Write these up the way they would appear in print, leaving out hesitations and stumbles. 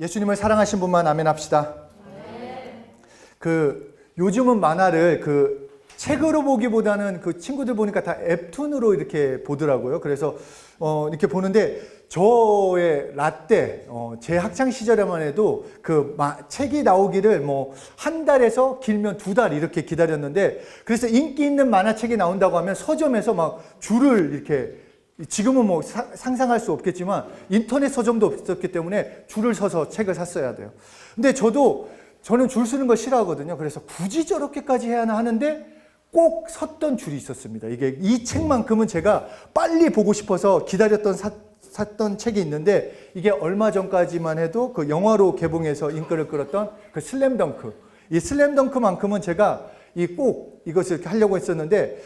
예수님을 사랑하신 분만 아멘 합시다. 요즘은 만화를 책으로 보기보다는 친구들 보니까 다 웹툰으로 이렇게 보더라고요. 그래서 이렇게 보는데 저의 라떼 제 학창 시절에만 해도 책이 나오기를 한 달에서 길면 2달 이렇게 기다렸는데, 그래서 인기 있는 만화책이 나온다고 하면 서점에서 막 줄을 이렇게, 지금은 상상할 수 없겠지만 인터넷 서점도 없었기 때문에 줄을 서서 책을 샀어야 돼요. 근데 저는 줄 서는 거 싫어하거든요. 그래서 굳이 저렇게까지 해야 하나 하는데 꼭 섰던 줄이 있었습니다. 이 책만큼은 제가 빨리 보고 싶어서 기다렸던 샀던 책이 있는데, 이게 얼마 전까지만 해도 영화로 개봉해서 인기를 끌었던 슬램덩크. 이 슬램덩크만큼은 제가 꼭 이것을 하려고 했었는데,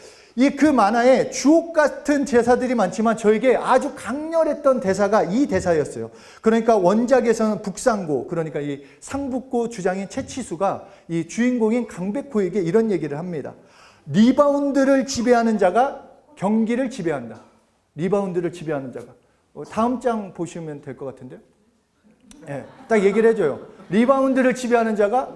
그 만화에 주옥 같은 대사들이 많지만 저에게 아주 강렬했던 대사가 이 대사였어요. 그러니까 원작에서는 북상고, 그러니까 이 상북고 주장인 채치수가 이 주인공인 강백호에게 이런 얘기를 합니다. 리바운드를 지배하는 자가 경기를 지배한다. 리바운드를 지배하는 자가. 다음 장 보시면 될 것 같은데요. 네, 딱 얘기를 해줘요. 리바운드를 지배하는 자가,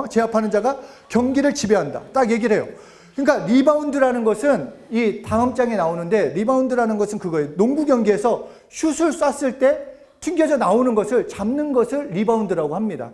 제압하는 자가 경기를 지배한다. 딱 얘기를 해요. 그러니까 리바운드라는 것은 이 다음 장에 나오는데, 리바운드라는 것은 그거예요. 농구 경기에서 슛을 쐈을 때 튕겨져 나오는 것을 잡는 것을 리바운드라고 합니다.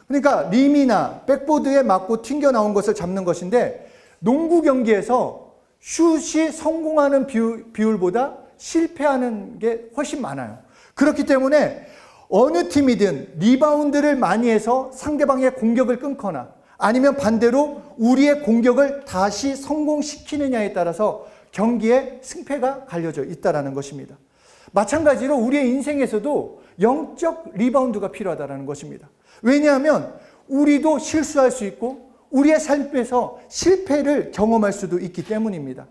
그러니까 림이나 백보드에 맞고 튕겨 나온 것을 잡는 것인데, 농구 경기에서 슛이 성공하는 비율보다 실패하는 게 훨씬 많아요. 그렇기 때문에 어느 팀이든 리바운드를 많이 해서 상대방의 공격을 끊거나 아니면 반대로 우리의 공격을 다시 성공시키느냐에 따라서 경기의 승패가 갈려져 있다는 것입니다. 마찬가지로 우리의 인생에서도 영적 리바운드가 필요하다는 것입니다. 왜냐하면 우리도 실수할 수 있고 우리의 삶에서 실패를 경험할 수도 있기 때문입니다.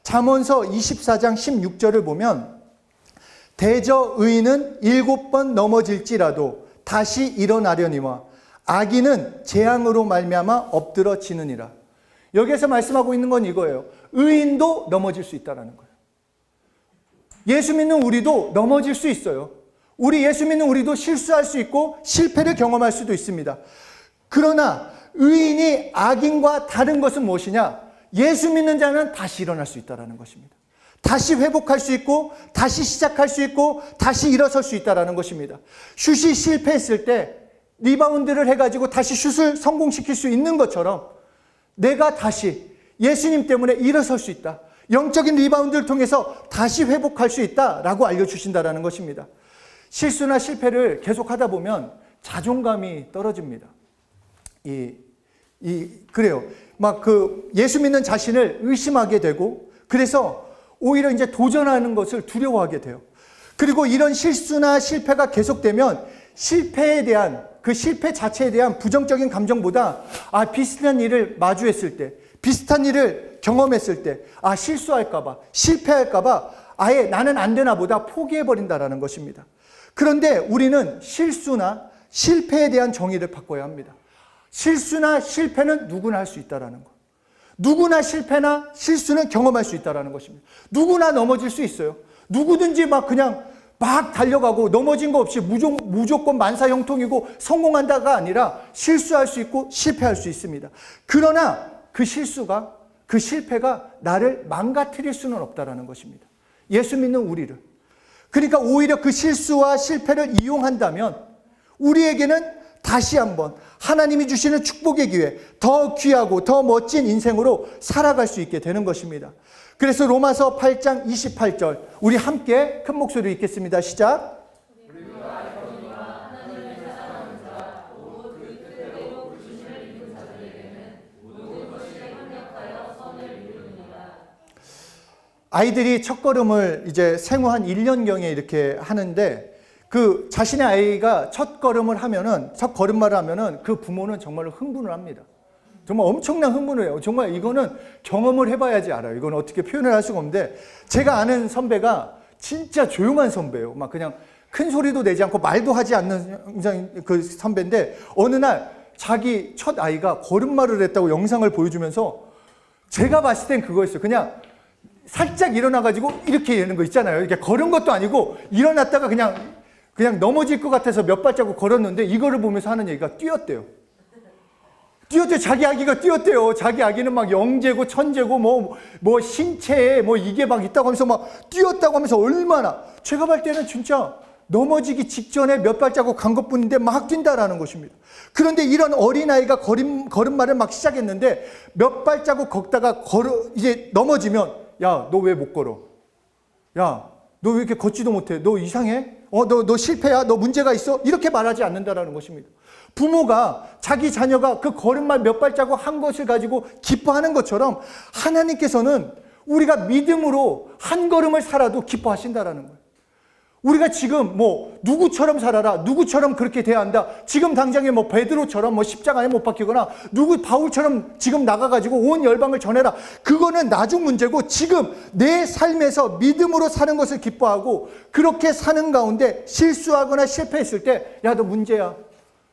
잠언서 24장 16절을 보면, 대저 의인은 7번 넘어질지라도 다시 일어나려니와 악인은 재앙으로 말미암아 엎드러지느니라. 여기에서 말씀하고 있는 건 이거예요. 의인도 넘어질 수 있다는 거예요. 예수 믿는 우리도 넘어질 수 있어요. 예수 믿는 우리도 실수할 수 있고 실패를 경험할 수도 있습니다. 그러나 의인이 악인과 다른 것은 무엇이냐? 예수 믿는 자는 다시 일어날 수 있다는 것입니다. 다시 회복할 수 있고 다시 시작할 수 있고 다시 일어설 수 있다는 것입니다. 슛이 실패했을 때 리바운드를 해가지고 다시 슛을 성공시킬 수 있는 것처럼 내가 다시 예수님 때문에 일어설 수 있다. 영적인 리바운드를 통해서 다시 회복할 수 있다라고 알려주신다는 것입니다. 실수나 실패를 계속하다 보면 자존감이 떨어집니다. 그래요. 예수 믿는 자신을 의심하게 되고, 그래서 오히려 이제 도전하는 것을 두려워하게 돼요. 그리고 이런 실수나 실패가 계속되면 실패에 대한, 실패 자체에 대한 부정적인 감정보다 비슷한 일을 마주했을 때, 비슷한 일을 경험했을 때, 실수할까봐, 실패할까봐 아예 나는 안 되나 보다 포기해버린다라는 것입니다. 그런데 우리는 실수나 실패에 대한 정의를 바꿔야 합니다. 실수나 실패는 누구나 할 수 있다는 것. 누구나 실패나 실수는 경험할 수 있다는 것입니다. 누구나 넘어질 수 있어요. 누구든지 그냥 달려가고 넘어진 거 없이 무조건 만사형통이고 성공한다가 아니라 실수할 수 있고 실패할 수 있습니다. 그러나 그 실수가, 그 실패가 나를 망가뜨릴 수는 없다는 것입니다. 예수 믿는 우리를. 그러니까 오히려 그 실수와 실패를 이용한다면 우리에게는 다시 한번 하나님이 주시는 축복의 기회, 더 귀하고 더 멋진 인생으로 살아갈 수 있게 되는 것입니다. 그래서 로마서 8장 28절 우리 함께 큰 목소리로 읽겠습니다. 시작. 아이들이 첫걸음을 이제 생후 한 1년경에 이렇게 하는데, 자신의 아이가 첫 걸음마를 하면은 그 부모는 정말로 흥분을 합니다. 정말 엄청난 흥분을 해요. 정말 이거는 경험을 해봐야지 알아요. 이건 어떻게 표현을 할 수가 없는데, 제가 아는 선배가 진짜 조용한 선배예요. 그냥 큰 소리도 내지 않고 말도 하지 않는 그 선배인데, 어느 날 자기 첫 아이가 걸음마를 했다고 영상을 보여주면서 제가 봤을 땐 그거였어요. 그냥 살짝 일어나가지고 이렇게 되는 거 있잖아요. 이렇게 걸은 것도 아니고 일어났다가 그냥 그냥 넘어질 것 같아서 몇 발자국 걸었는데 이거를 보면서 하는 얘기가 뛰었대요. 뛰었대요. 자기 아기가 뛰었대요. 자기 아기는 막 영재고 천재고 뭐 신체에 뭐 이게 막 있다고 하면서 막 뛰었다고 하면서 얼마나, 제가 볼 때는 진짜 넘어지기 직전에 몇 발자국 간 것뿐인데 막 뛴다라는 것입니다. 그런데 이런 어린아이가 걸음마를 막 시작했는데 몇 발자국 걷다가 이제 넘어지면, 야, 너 왜 못 걸어? 야, 너 왜 이렇게 걷지도 못해? 너 이상해? 너 실패야? 너 문제가 있어? 이렇게 말하지 않는다라는 것입니다. 부모가 자기 자녀가 그 걸음마 몇 발자국 한 것을 가지고 기뻐하는 것처럼 하나님께서는 우리가 믿음으로 한 걸음을 살아도 기뻐하신다라는 거예요. 우리가 지금 뭐 누구처럼 살아라, 누구처럼 그렇게 돼야 한다, 지금 당장에 뭐 베드로처럼 뭐 십자가에 못 박히거나 누구 바울처럼 지금 나가가지고 온 열방을 전해라, 그거는 나중 문제고, 지금 내 삶에서 믿음으로 사는 것을 기뻐하고, 그렇게 사는 가운데 실수하거나 실패했을 때, 야, 너 문제야,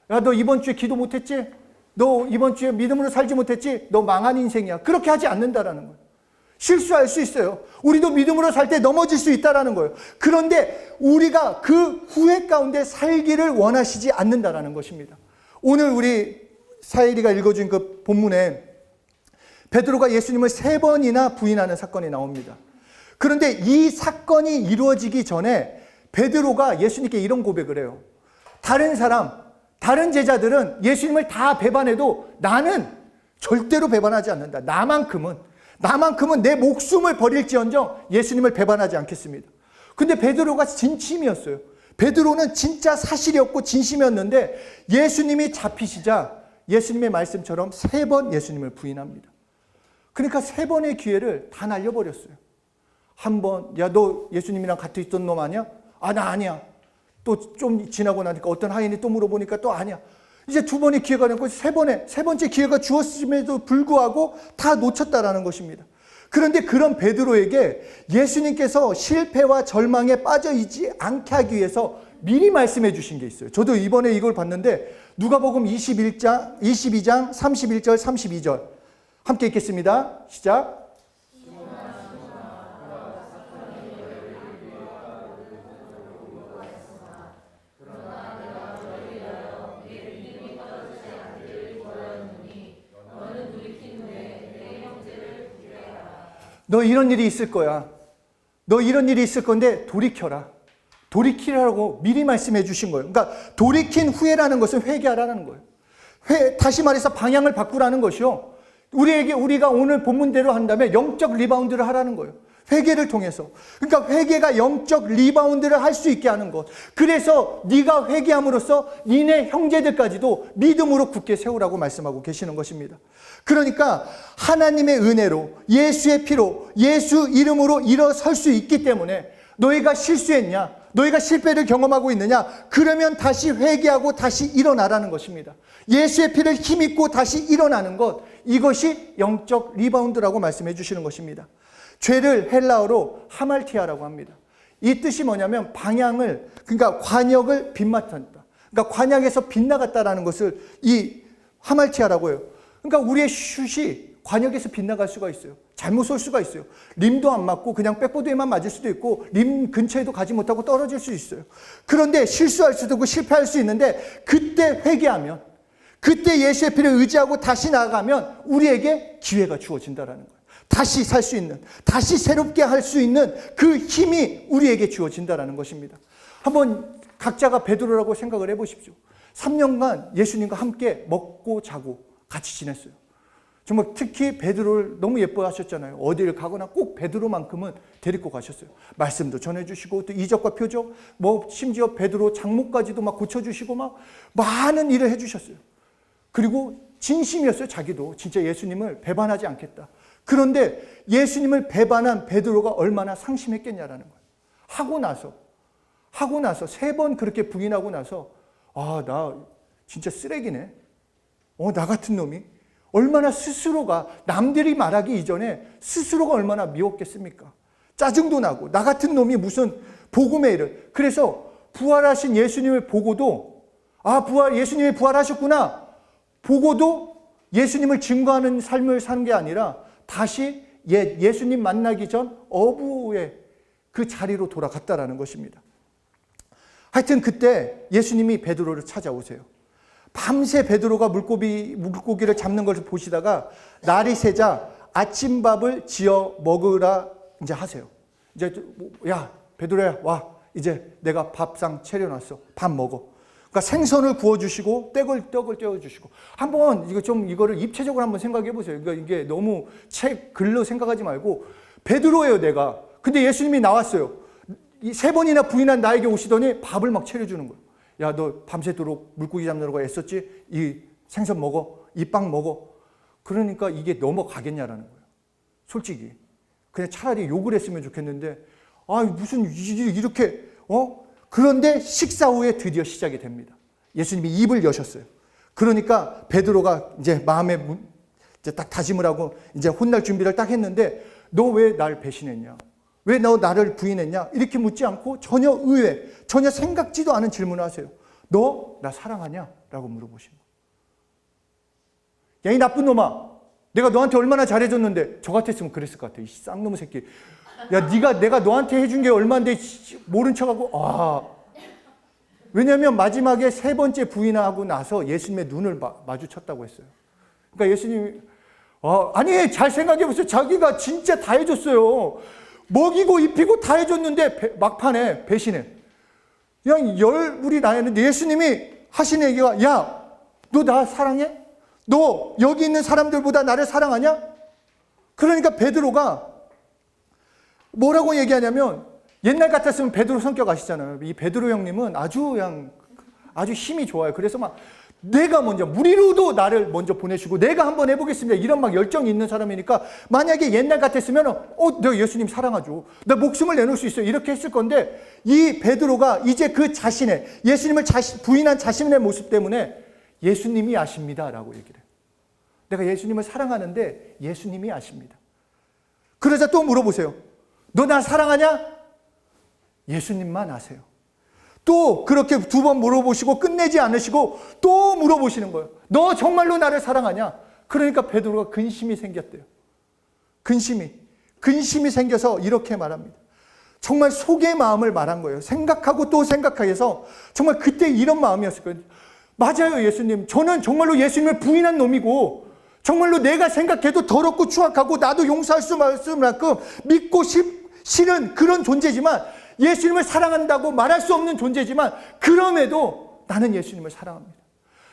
야, 너 이번 주에 기도 못했지, 너 이번 주에 믿음으로 살지 못했지, 너 망한 인생이야, 그렇게 하지 않는다라는 거예요. 실수할 수 있어요. 우리도 믿음으로 살 때 넘어질 수 있다라는 거예요. 그런데 우리가 그 후회 가운데 살기를 원하시지 않는다라는 것입니다. 오늘 우리 사일이가 읽어준 그 본문에 베드로가 예수님을 3번이나 부인하는 사건이 나옵니다. 그런데 이 사건이 이루어지기 전에 베드로가 예수님께 이런 고백을 해요. 다른 제자들은 예수님을 다 배반해도 나는 절대로 배반하지 않는다. 나만큼은 내 목숨을 버릴지언정 예수님을 배반하지 않겠습니다. 근데 베드로가 진심이었어요. 베드로는 진짜 사실이었고 진심이었는데 예수님이 잡히시자 예수님의 말씀처럼 3번 예수님을 부인합니다. 그러니까 3번의 기회를 다 날려버렸어요. 한 번, 야, 너 예수님이랑 같이 있던 놈 아니야? 아, 나 아니야. 또 좀 지나고 나니까 어떤 하인이 또 물어보니까 또 아니야. 이제 2번의 기회가 되고 세 번째 기회가 주었음에도 불구하고 다 놓쳤다라는 것입니다. 그런데 그런 베드로에게 예수님께서 실패와 절망에 빠져 있지 않게 하기 위해서 미리 말씀해 주신 게 있어요. 저도 이번에 이걸 봤는데 누가복음 22장 31절 32절 함께 읽겠습니다. 시작. 너 이런 일이 있을 거야. 너 이런 일이 있을 건데 돌이켜라. 돌이키라고 미리 말씀해 주신 거예요. 그러니까 돌이킨 후회라는 것은 회개하라는 거예요. 다시 말해서 방향을 바꾸라는 것이요. 우리가 오늘 본문대로 한다면 영적 리바운드를 하라는 거예요. 회개를 통해서. 그러니까 회개가 영적 리바운드를 할 수 있게 하는 것. 그래서 네가 회개함으로써 니네 형제들까지도 믿음으로 굳게 세우라고 말씀하고 계시는 것입니다. 그러니까 하나님의 은혜로, 예수의 피로, 예수 이름으로 일어설 수 있기 때문에 너희가 실수했냐, 너희가 실패를 경험하고 있느냐, 그러면 다시 회개하고 다시 일어나라는 것입니다. 예수의 피를 힘입고 다시 일어나는 것, 이것이 영적 리바운드라고 말씀해 주시는 것입니다. 죄를 헬라어로 하말티아라고 합니다. 이 뜻이 뭐냐면 방향을, 그러니까 관역을 빗맞췄다. 그러니까 관역에서 빗나갔다라는 것을 이 하말티아라고 해요. 그러니까 우리의 슛이 관역에서 빗나갈 수가 있어요. 잘못 쏠 수가 있어요. 림도 안 맞고 그냥 백보드에만 맞을 수도 있고 림 근처에도 가지 못하고 떨어질 수 있어요. 그런데 실수할 수도 있고 실패할 수 있는데 그때 회개하면, 그때 예수의 피를 의지하고 다시 나아가면 우리에게 기회가 주어진다라는 거예요. 다시 살 수 있는, 다시 새롭게 할 수 있는 그 힘이 우리에게 주어진다라는 것입니다. 한번 각자가 베드로라고 생각을 해보십시오. 3년간 예수님과 함께 먹고 자고 같이 지냈어요. 정말 특히 베드로를 너무 예뻐하셨잖아요. 어디를 가거나 꼭 베드로만큼은 데리고 가셨어요. 말씀도 전해주시고 또 이적과 표적, 뭐 심지어 베드로 장모까지도 막 고쳐주시고 막 많은 일을 해주셨어요. 그리고 진심이었어요. 자기도 진짜 예수님을 배반하지 않겠다. 그런데 예수님을 배반한 베드로가 얼마나 상심했겠냐라는 거예요. 하고 나서 3번 그렇게 부인하고 나서, 아, 나 진짜 쓰레기네. 나 같은 놈이 얼마나 스스로가, 남들이 말하기 이전에 스스로가 얼마나 미웠겠습니까? 짜증도 나고, 나 같은 놈이 무슨 복음의 일을. 그래서 부활하신 예수님을 보고도, 예수님이 부활하셨구나 보고도 예수님을 증거하는 삶을 사는 게 아니라 다시 예수님 만나기 전 어부의 그 자리로 돌아갔다라는 것입니다. 하여튼 그때 예수님이 베드로를 찾아오세요. 밤새 베드로가 물고기를 잡는 것을 보시다가 날이 새자 아침밥을 지어 먹으라 이제 하세요. 이제 야 베드로야 와, 이제 내가 밥상 차려놨어. 밥 먹어. 그러니까 생선을 구워주시고 떡을 떼어주시고. 한번 이거를 입체적으로 한번 생각해 보세요. 그러니까 이게 너무 책 글로 생각하지 말고 베드로예요 내가. 근데 예수님이 나왔어요. 이 3번이나 부인한 나에게 오시더니 밥을 막 차려주는 거예요. 야, 너 밤새도록 물고기 잡느라고 애썼지? 이 생선 먹어. 이 빵 먹어. 그러니까 이게 넘어가겠냐라는 거예요. 솔직히. 그냥 차라리 욕을 했으면 좋겠는데, 무슨 이렇게, 그런데 식사 후에 드디어 시작이 됩니다. 예수님이 입을 여셨어요. 그러니까 베드로가 이제 마음에 이제 딱 다짐을 하고 이제 혼날 준비를 딱 했는데, 너 왜 날 배신했냐? 왜 너 나를 부인했냐? 이렇게 묻지 않고 전혀 의외, 전혀 생각지도 않은 질문을 하세요. 너 나 사랑하냐? 라고 물어보신 거예요. 야, 이 나쁜 놈아. 내가 너한테 얼마나 잘해줬는데. 저 같았으면 그랬을 것 같아. 이 쌍놈의 새끼. 야, 내가 너한테 해준 게 얼마인데 모른 척하고. 왜냐하면 마지막에 3번째 부인하고 나서 예수님의 눈을 마주쳤다고 했어요. 그러니까 예수님이 아니 잘 생각해 보세요. 자기가 진짜 다 해줬어요. 먹이고 입히고 다 해줬는데 막판에 배신해. 그냥 열불이 나였는데 예수님이 하신 얘기가 야, 너 나 사랑해? 너 여기 있는 사람들보다 나를 사랑하냐? 그러니까 베드로가 뭐라고 얘기하냐면, 옛날 같았으면 베드로 성격 아시잖아요. 이 베드로 형님은 아주 힘이 좋아요. 그래서 막 내가 먼저 무리로도 나를 먼저 보내시고 내가 한번 해보겠습니다. 이런 막 열정이 있는 사람이니까 만약에 옛날 같았으면 내가 예수님 사랑하죠. 나 목숨을 내놓을 수 있어요. 이렇게 했을 건데 이 베드로가 이제 그 자신의 예수님을 부인한 자신의 모습 때문에 예수님이 아십니다라고 얘기를 해요. 내가 예수님을 사랑하는데 예수님이 아십니다. 그러자 또 물어보세요. 너 나 사랑하냐? 예수님만 아세요. 또 그렇게 2번 물어보시고 끝내지 않으시고 또 물어보시는 거예요. 너 정말로 나를 사랑하냐? 그러니까 베드로가 근심이 생겼대요. 근심이 생겨서 이렇게 말합니다. 정말 속의 마음을 말한 거예요. 생각하고 또 생각해서 정말 그때 이런 마음이었을 거예요. 맞아요, 예수님. 저는 정말로 예수님을 부인한 놈이고 정말로 내가 생각해도 더럽고 추악하고 나도 용서할 수 없을 만큼 믿고 싫은 그런 존재지만, 예수님을 사랑한다고 말할 수 없는 존재지만 그럼에도 나는 예수님을 사랑합니다.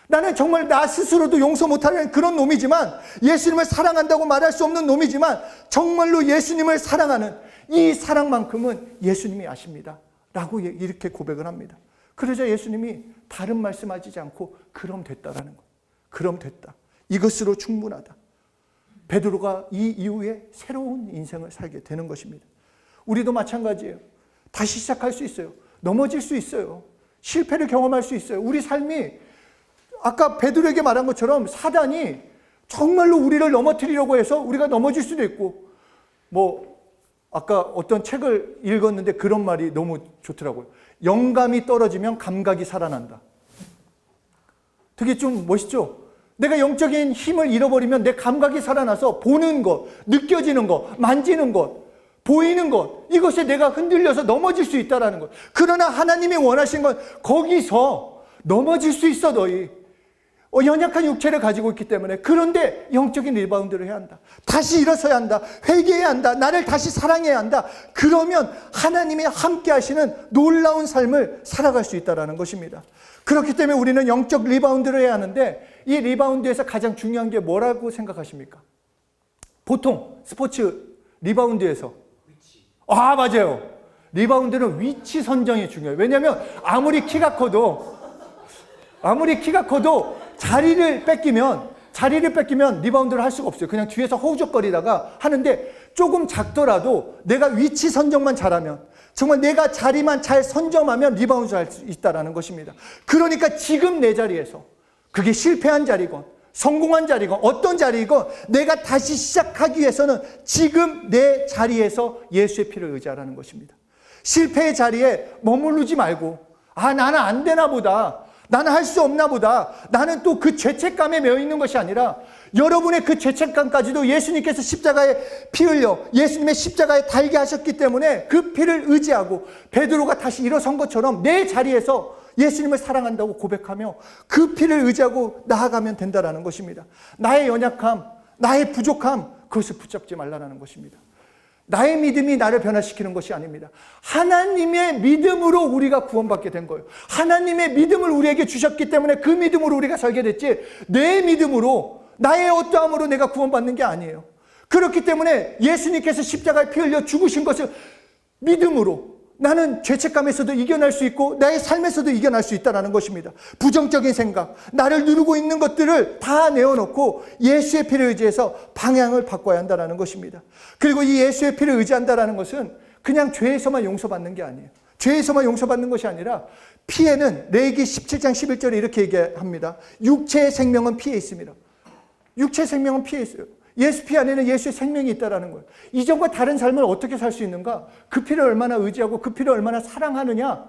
나는 정말 나 스스로도 용서 못하는 그런 놈이지만, 예수님을 사랑한다고 말할 수 없는 놈이지만 정말로 예수님을 사랑하는 이 사랑만큼은 예수님이 아십니다 라고 이렇게 고백을 합니다. 그러자 예수님이 다른 말씀하지 않고 그럼 됐다라는 거예요. 그럼 됐다. 이것으로 충분하다. 베드로가 이 이후에 새로운 인생을 살게 되는 것입니다. 우리도 마찬가지예요. 다시 시작할 수 있어요. 넘어질 수 있어요. 실패를 경험할 수 있어요. 우리 삶이 아까 베드로에게 말한 것처럼 사단이 정말로 우리를 넘어뜨리려고 해서 우리가 넘어질 수도 있고, 아까 어떤 책을 읽었는데 그런 말이 너무 좋더라고요. 영감이 떨어지면 감각이 살아난다. 되게 좀 멋있죠? 내가 영적인 힘을 잃어버리면 내 감각이 살아나서 보는 것, 느껴지는 것, 만지는 것, 보이는 것, 이것에 내가 흔들려서 넘어질 수 있다는 것. 그러나 하나님이 원하신 건 거기서 넘어질 수 있어, 너희. 연약한 육체를 가지고 있기 때문에. 그런데 영적인 리바운드를 해야 한다. 다시 일어서야 한다. 회개해야 한다. 나를 다시 사랑해야 한다. 그러면 하나님이 함께 하시는 놀라운 삶을 살아갈 수 있다는 것입니다. 그렇기 때문에 우리는 영적 리바운드를 해야 하는데, 이 리바운드에서 가장 중요한 게 뭐라고 생각하십니까? 보통 스포츠 리바운드에서 맞아요. 리바운드는 위치 선정이 중요해요. 왜냐하면 아무리 키가 커도 자리를 뺏기면 리바운드를 할 수가 없어요. 그냥 뒤에서 허우적거리다가 하는데, 조금 작더라도 내가 위치 선정만 잘하면, 정말 내가 자리만 잘 선점하면 리바운드 할 수 있다는 것입니다. 그러니까 지금 내 자리에서, 그게 실패한 자리건 성공한 자리건 어떤 자리건, 내가 다시 시작하기 위해서는 지금 내 자리에서 예수의 피를 의지하라는 것입니다. 실패의 자리에 머무르지 말고 나는 안 되나 보다, 나는 할 수 없나 보다. 나는 또 그 죄책감에 매여 있는 것이 아니라 여러분의 그 죄책감까지도 예수님께서 십자가에 피 흘려 예수님의 십자가에 달게 하셨기 때문에 그 피를 의지하고 베드로가 다시 일어선 것처럼 내 자리에서 예수님을 사랑한다고 고백하며 그 피를 의지하고 나아가면 된다는 것입니다. 나의 연약함, 나의 부족함, 그것을 붙잡지 말라는 것입니다. 나의 믿음이 나를 변화시키는 것이 아닙니다. 하나님의 믿음으로 우리가 구원받게 된 거예요. 하나님의 믿음을 우리에게 주셨기 때문에 그 믿음으로 우리가 살게 됐지, 내 믿음으로, 나의 어떠함으로 내가 구원받는 게 아니에요. 그렇기 때문에 예수님께서 십자가에 피 흘려 죽으신 것을 믿음으로 나는 죄책감에서도 이겨낼 수 있고 나의 삶에서도 이겨낼 수 있다는 것입니다. 부정적인 생각, 나를 누르고 있는 것들을 다 내어놓고 예수의 피를 의지해서 방향을 바꿔야 한다는 것입니다. 그리고 이 예수의 피를 의지한다는 것은 그냥 죄에서만 용서받는 게 아니에요. 죄에서만 용서받는 것이 아니라 피에는 레위기 17장 11절에 이렇게 얘기합니다. 육체의 생명은 피에 있습니다. 육체의 생명은 피에 있어요. 예수 피 안에는 예수의 생명이 있다는 거예요. 이전과 다른 삶을 어떻게 살 수 있는가? 그 피를 얼마나 의지하고 그 피를 얼마나 사랑하느냐?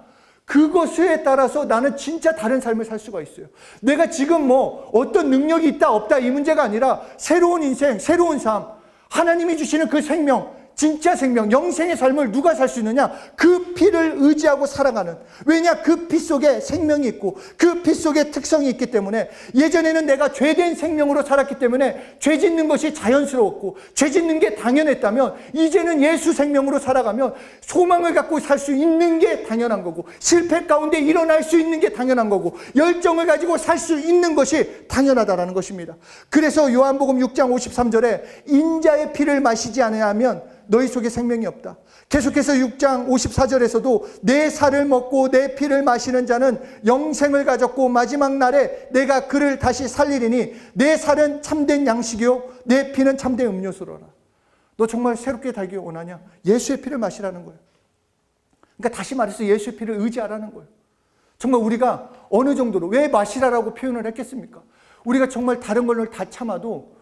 그것에 따라서 나는 진짜 다른 삶을 살 수가 있어요. 내가 지금 뭐 어떤 능력이 있다 없다 이 문제가 아니라 새로운 인생, 새로운 삶, 하나님이 주시는 그 생명, 진짜 생명, 영생의 삶을 누가 살 수 있느냐? 그 피를 의지하고 살아가는. 왜냐? 그 피 속에 생명이 있고 그 피 속에 특성이 있기 때문에 예전에는 내가 죄된 생명으로 살았기 때문에 죄 짓는 것이 자연스러웠고 죄 짓는 게 당연했다면 이제는 예수 생명으로 살아가면 소망을 갖고 살 수 있는 게 당연한 거고 실패 가운데 일어날 수 있는 게 당연한 거고 열정을 가지고 살 수 있는 것이 당연하다는 것입니다. 그래서 요한복음 6장 53절에 인자의 피를 마시지 않으면 너희 속에 생명이 없다. 계속해서 6장 54절에서도 내 살을 먹고 내 피를 마시는 자는 영생을 가졌고 마지막 날에 내가 그를 다시 살리리니 내 살은 참된 양식이요 내 피는 참된 음료수로라. 너 정말 새롭게 살기 원하냐? 예수의 피를 마시라는 거예요. 그러니까 다시 말해서 예수의 피를 의지하라는 거예요. 정말 우리가 어느 정도로 왜 마시라라고 표현을 했겠습니까? 우리가 정말 다른 걸 다 참아도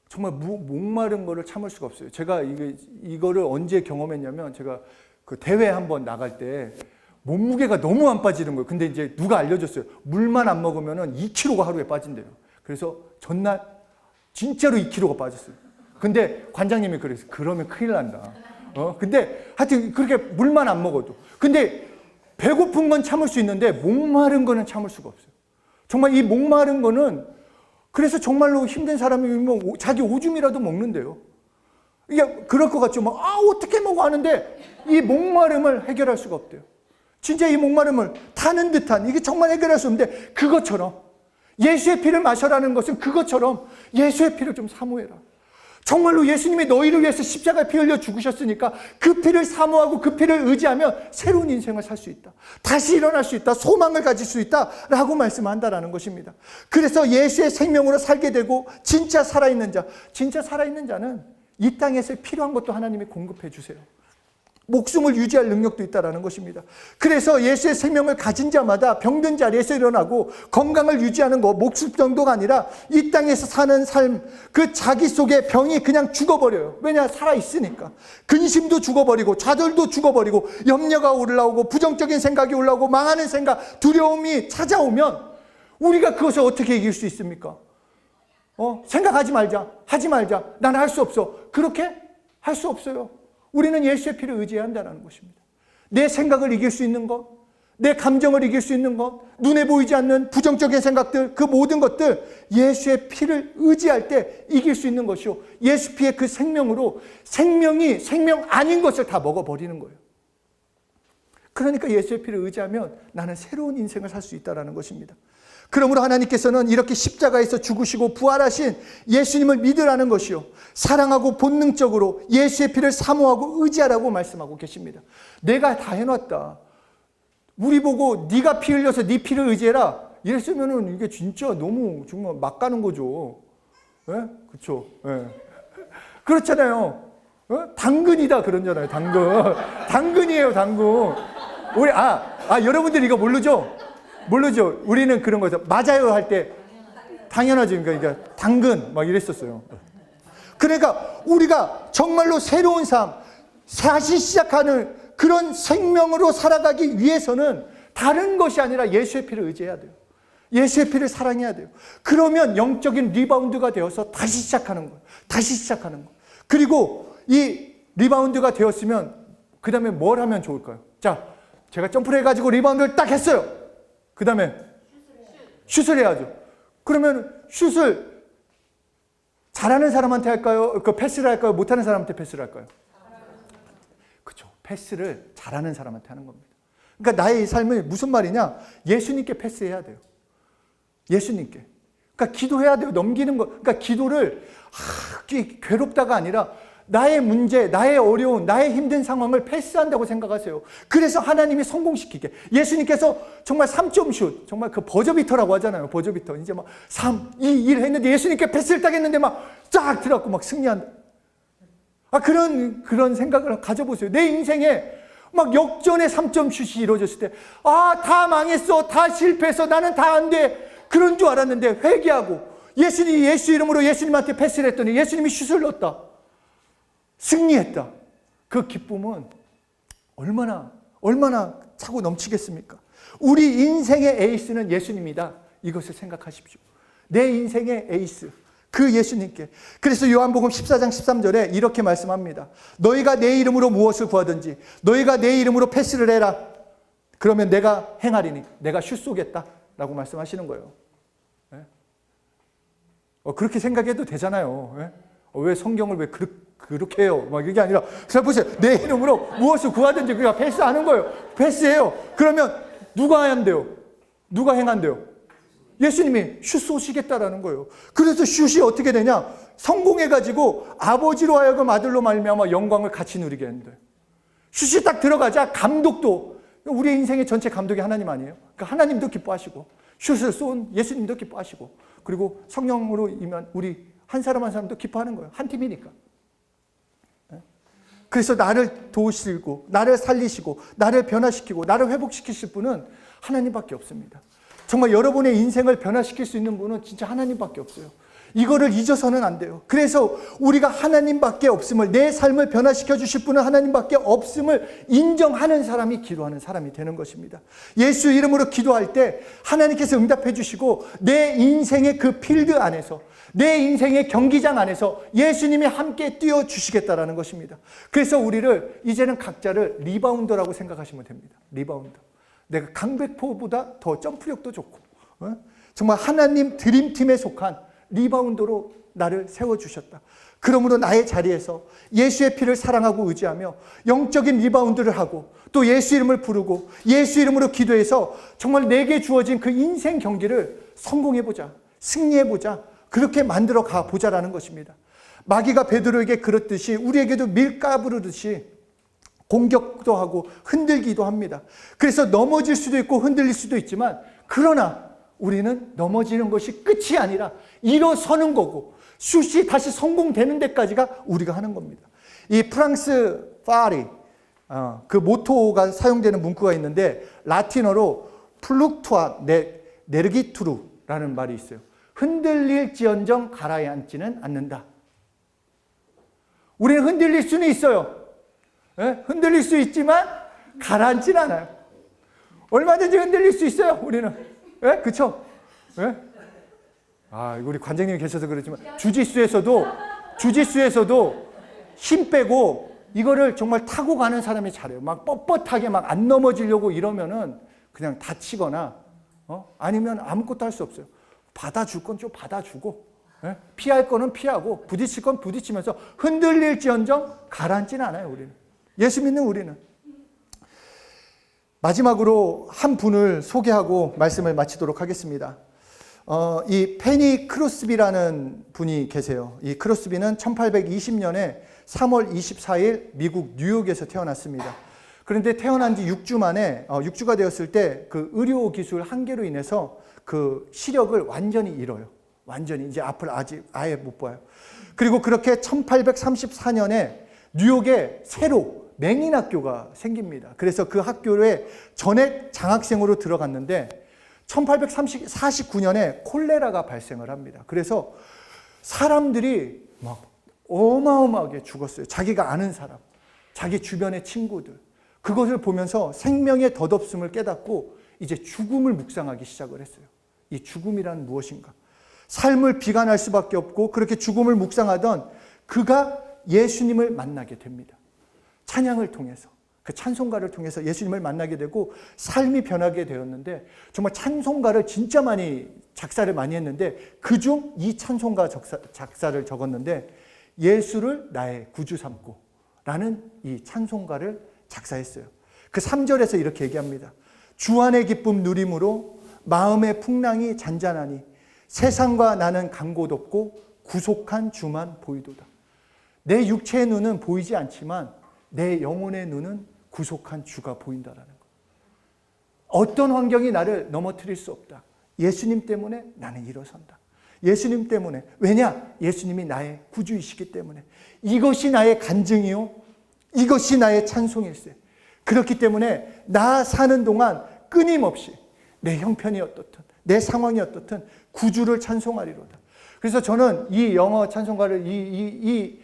정말 목마른 거를 참을 수가 없어요. 제가 이거를 언제 경험했냐면 제가 그 대회 한번 나갈 때 몸무게가 너무 안 빠지는 거예요. 근데 이제 누가 알려줬어요. 물만 안 먹으면 2kg가 하루에 빠진대요. 그래서 전날 진짜로 2kg가 빠졌어요. 근데 관장님이 그랬어요. 그러면 큰일 난다. 근데 하여튼 그렇게 물만 안 먹어도. 근데 배고픈 건 참을 수 있는데 목마른 거는 참을 수가 없어요. 정말 이 목마른 거는 그래서 정말로 힘든 사람이면 자기 오줌이라도 먹는데요. 이게 그럴 것 같죠. 어떻게 먹어 하는데 이 목마름을 해결할 수가 없대요. 진짜 이 목마름을 타는 듯한 이게 정말 해결할 수 없는데 그것처럼 예수의 피를 마셔라는 것은 그것처럼 예수의 피를 좀 사모해라. 정말로 예수님이 너희를 위해서 십자가에 피 흘려 죽으셨으니까 그 피를 사모하고 그 피를 의지하면 새로운 인생을 살 수 있다. 다시 일어날 수 있다. 소망을 가질 수 있다. 라고 말씀한다라는 것입니다. 그래서 예수의 생명으로 살게 되고 진짜 살아있는 자, 진짜 살아있는 자는 이 땅에서 필요한 것도 하나님이 공급해 주세요. 목숨을 유지할 능력도 있다는 것입니다. 그래서 예수의 생명을 가진 자마다 병든 자리에서 일어나고 건강을 유지하는 거 목숨 정도가 아니라 이 땅에서 사는 삶, 그 자기 속에 병이 그냥 죽어버려요. 왜냐? 살아있으니까. 근심도 죽어버리고 좌절도 죽어버리고 염려가 올라오고 부정적인 생각이 올라오고 망하는 생각, 두려움이 찾아오면 우리가 그것을 어떻게 이길 수 있습니까? 생각하지 말자. 하지 말자. 나는 할 수 없어. 그렇게 할 수 없어요. 우리는 예수의 피를 의지해야 한다는 것입니다. 내 생각을 이길 수 있는 것, 내 감정을 이길 수 있는 것, 눈에 보이지 않는 부정적인 생각들, 그 모든 것들 예수의 피를 의지할 때 이길 수 있는 것이요. 예수 피의 그 생명으로 생명이 생명 아닌 것을 다 먹어버리는 거예요. 그러니까 예수의 피를 의지하면 나는 새로운 인생을 살 수 있다는 것입니다. 그러므로 하나님께서는 이렇게 십자가에서 죽으시고 부활하신 예수님을 믿으라는 것이요. 사랑하고 본능적으로 예수의 피를 사모하고 의지하라고 말씀하고 계십니다. 내가 다 해놨다. 우리 보고 네가 피 흘려서 네 피를 의지해라. 이랬으면은 이게 진짜 너무 정말 막 가는 거죠. 예? 그렇죠. 예. 그렇잖아요. 당근이다 그러잖아요. 당근. 당근이에요, 당근. 우리 여러분들 이거 모르죠? 모르죠. 우리는 그런 거죠. 맞아요 할 때 당연하죠. 그러니까 당근 막 이랬었어요. 그러니까 우리가 정말로 새로운 삶, 다시 시작하는 그런 생명으로 살아가기 위해서는 다른 것이 아니라 예수의 피를 의지해야 돼요. 예수의 피를 사랑해야 돼요. 그러면 영적인 리바운드가 되어서 다시 시작하는 거예요. 다시 시작하는 거예요. 그리고 이 리바운드가 되었으면 그 다음에 뭘 하면 좋을까요? 자, 제가 점프를 해가지고 리바운드를 딱 했어요. 그 다음에 슛을 해야죠. 그러면 슛을 잘하는 사람한테 할까요? 그 패스를 할까요? 못하는 사람한테 패스를 할까요? 그렇죠. 패스를 잘하는 사람한테 하는 겁니다. 그러니까 나의 이 삶이 무슨 말이냐? 예수님께 패스해야 돼요. 예수님께. 그러니까 기도해야 돼요. 넘기는 거. 그러니까 기도를 괴롭다가 아니라 나의 문제, 나의 어려운, 나의 힘든 상황을 패스한다고 생각하세요. 그래서 하나님이 성공시키게. 예수님께서 정말 3점 슛, 정말 그 버저비터라고 하잖아요. 버저비터. 이제 막 3, 2, 1 했는데 예수님께 패스를 딱 했는데 막 쫙 들어갔고 막 승리한다. 그런 생각을 가져보세요. 내 인생에 막 역전의 3점 슛이 이루어졌을 때, 다 망했어. 다 실패했어. 나는 다 안 돼. 그런 줄 알았는데 회개하고 예수 이름으로 예수님한테 패스를 했더니 예수님이 슛을 넣었다. 승리했다. 그 기쁨은 얼마나 차고 넘치겠습니까? 우리 인생의 에이스는 예수님이다. 이것을 생각하십시오. 내 인생의 에이스, 그 예수님께. 그래서 요한복음 14장 13절에 이렇게 말씀합니다. 너희가 내 이름으로 무엇을 구하든지 너희가 내 이름으로 패스를 해라. 그러면 내가 행하리니 내가 슛 쏘겠다 라고 말씀하시는 거예요. 그렇게 생각해도 되잖아요. 왜 성경을 왜 그렇게 해요? 막 이게 아니라, 잘 보세요. 내 이름으로 무엇을 구하든지 그냥 패스하는 거예요. 패스해요. 그러면 누가 한대요? 누가 행한대요? 예수님이 슛 쏘시겠다라는 거예요. 그래서 슛이 어떻게 되냐? 성공해가지고 아버지로 하여금 아들로 말미암아 영광을 같이 누리게 했는데, 슛이 딱 들어가자 감독도, 우리 인생의 전체 감독이 하나님 아니에요? 그러니까 하나님도 기뻐하시고 슛을 쏜 예수님도 기뻐하시고, 그리고 성령으로 임한 우리 한 사람 한 사람도 기뻐하는 거예요. 한 팀이니까. 그래서 나를 도우시고 나를 살리시고 나를 변화시키고 나를 회복시키실 분은 하나님밖에 없습니다. 정말 여러분의 인생을 변화시킬 수 있는 분은 진짜 하나님밖에 없어요. 이거를 잊어서는 안 돼요. 그래서 우리가 하나님밖에 없음을, 내 삶을 변화시켜 주실 분은 하나님밖에 없음을 인정하는 사람이 기도하는 사람이 되는 것입니다. 예수 이름으로 기도할 때 하나님께서 응답해 주시고 내 인생의 그 필드 안에서, 내 인생의 경기장 안에서 예수님이 함께 뛰어주시겠다라는 것입니다. 그래서 우리를 이제는 각자를 리바운더라고 생각하시면 됩니다. 리바운더. 내가 강백호보다 더 점프력도 좋고 정말 하나님 드림팀에 속한 리바운더로 나를 세워주셨다. 그러므로 나의 자리에서 예수의 피를 사랑하고 의지하며 영적인 리바운드를 하고 또 예수 이름을 부르고 예수 이름으로 기도해서 정말 내게 주어진 그 인생 경기를 성공해보자, 승리해보자, 그렇게 만들어 가보자라는 것입니다. 마귀가 베드로에게 그렇듯이 우리에게도 밀가부르듯이 공격도 하고 흔들기도 합니다. 그래서 넘어질 수도 있고 흔들릴 수도 있지만, 그러나 우리는 넘어지는 것이 끝이 아니라 일어서는 거고 슛이 다시 성공되는 데까지가 우리가 하는 겁니다. 이 프랑스 파리 그 모토가 사용되는 문구가 있는데 라틴어로 플룩투아 네르기투르라는 말이 있어요. 흔들릴지언정 가라앉지는 않는다. 우리는 흔들릴 수는 있어요. 흔들릴 수 있지만 가라앉지는 않아요. 얼마든지 흔들릴 수 있어요. 우리는. 그렇죠? 우리 관장님이 계셔서 그렇지만 주짓수에서도 힘 빼고 이거를 정말 타고 가는 사람이 잘해요. 막 뻣뻣하게 막 안 넘어지려고 이러면은 그냥 다치거나 아니면 아무것도 할 수 없어요. 받아줄 건 좀 받아주고 피할 거는 피하고 부딪힐 건 부딪히면서 흔들릴지언정 가라앉지는 않아요. 우리는. 예수 믿는 우리는. 마지막으로 한 분을 소개하고 말씀을 마치도록 하겠습니다. 이 페니 크로스비라는 분이 계세요. 이 크로스비는 1820년에 3월 24일 미국 뉴욕에서 태어났습니다. 그런데 태어난 지 6주 만에 6주가 되었을 때 그 의료 기술 한계로 인해서 그 시력을 완전히 잃어요. 완전히 이제 앞을 아예 못 봐요. 그리고 그렇게 1834년에 뉴욕에 새로 맹인학교가 생깁니다. 그래서 그 학교에 전액 장학생으로 들어갔는데 1849년에 콜레라가 발생을 합니다. 그래서 사람들이 막 어마어마하게 죽었어요. 자기가 아는 사람, 자기 주변의 친구들. 그것을 보면서 생명의 덧없음을 깨닫고 이제 죽음을 묵상하기 시작을 했어요. 이 죽음이란 무엇인가? 삶을 비관할 수밖에 없고 그렇게 죽음을 묵상하던 그가 예수님을 만나게 됩니다. 찬양을 통해서, 그 찬송가를 통해서 예수님을 만나게 되고 삶이 변하게 되었는데, 정말 찬송가를 진짜 작사를 많이 했는데 그중 이 찬송가 작사를 적었는데, 예수를 나의 구주 삼고 라는 이 찬송가를 작사했어요. 그 3절에서 이렇게 얘기합니다. 주 안의 기쁨 누림으로 마음의 풍랑이 잔잔하니 세상과 나는 간 곳 없고 구속한 주만 보이도다. 내 육체의 눈은 보이지 않지만 내 영혼의 눈은 구속한 주가 보인다라는 것. 어떤 환경이 나를 넘어뜨릴 수 없다. 예수님 때문에 나는 일어선다. 예수님 때문에. 왜냐? 예수님이 나의 구주이시기 때문에. 이것이 나의 간증이요, 이것이 나의 찬송일세. 그렇기 때문에 나 사는 동안 끊임없이 내 형편이 어떻든 내 상황이 어떻든 구주를 찬송하리로다. 그래서 저는 이 영어 찬송가를 이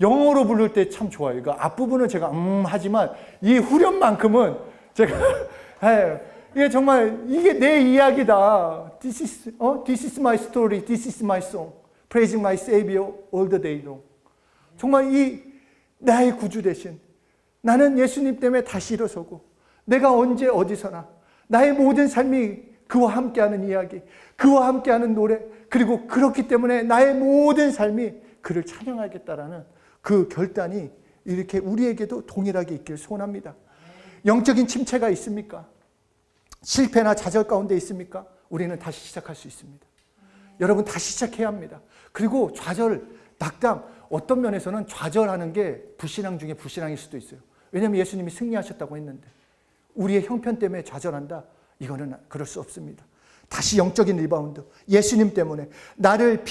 영어로 부를 때 참 좋아요. 이거 앞부분은 제가 하지만 이 후렴만큼은 제가 이게 정말 이게 내 이야기다. This is my story. This is my song. Praising my Savior all the day long. 정말 이 나의 구주 대신 나는 예수님 때문에 다시 일어서고 내가 언제 어디서나 나의 모든 삶이 그와 함께하는 이야기, 그와 함께하는 노래, 그리고 그렇기 때문에 나의 모든 삶이 그를 찬양하겠다라는 그 결단이 이렇게 우리에게도 동일하게 있길 소원합니다. 영적인 침체가 있습니까? 실패나 좌절 가운데 있습니까? 우리는 다시 시작할 수 있습니다. 여러분, 다시 시작해야 합니다. 그리고 좌절, 낙담, 어떤 면에서는 좌절하는 게 불신앙 중에 불신앙일 수도 있어요. 왜냐하면 예수님이 승리하셨다고 했는데 우리의 형편 때문에 좌절한다? 이거는 그럴 수 없습니다. 다시 영적인 리바운드. 예수님 때문에 나를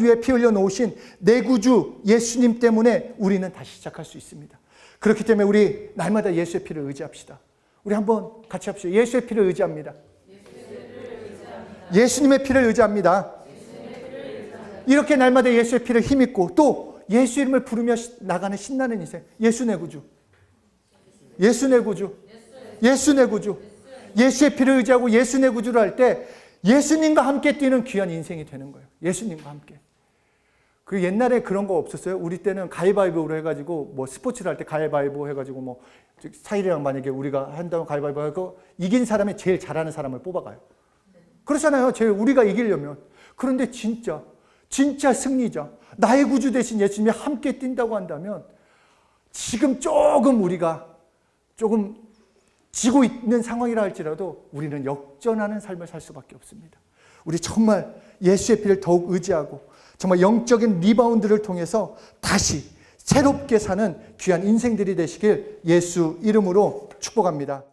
위해 피 흘려 놓으신 내 구주 예수님 때문에 우리는 다시 시작할 수 있습니다. 그렇기 때문에 우리 날마다 예수의 피를 의지합시다. 우리 한번 같이 합시다. 예수의 피를 의지합니다. 예수님의 피를 의지합니다. 이렇게 날마다 예수의 피를 힘입고 또 예수 이름을 부르며 나가는 신나는 인생. 예수 내 구주. 예수 내 구주. 예수 내 구주. 예수의 피를 의지하고 예수 내 구주를 할 때 예수님과 함께 뛰는 귀한 인생이 되는 거예요. 예수님과 함께. 그 옛날에 그런 거 없었어요? 우리 때는 가위바위보로 해가지고 뭐 스포츠를 할 때 가위바위보 해가지고 뭐 사일이랑 만약에 우리가 한다면 가위바위보 하고 이긴 사람이 제일 잘하는 사람을 뽑아가요. 그렇잖아요. 우리가 이기려면. 그런데 진짜 승리자, 나의 구주 대신 예수님이 함께 뛴다고 한다면 지금 우리가 조금 지고 있는 상황이라 할지라도 우리는 역전하는 삶을 살 수밖에 없습니다. 우리 정말 예수의 피를 더욱 의지하고 정말 영적인 리바운드를 통해서 다시 새롭게 사는 귀한 인생들이 되시길 예수 이름으로 축복합니다.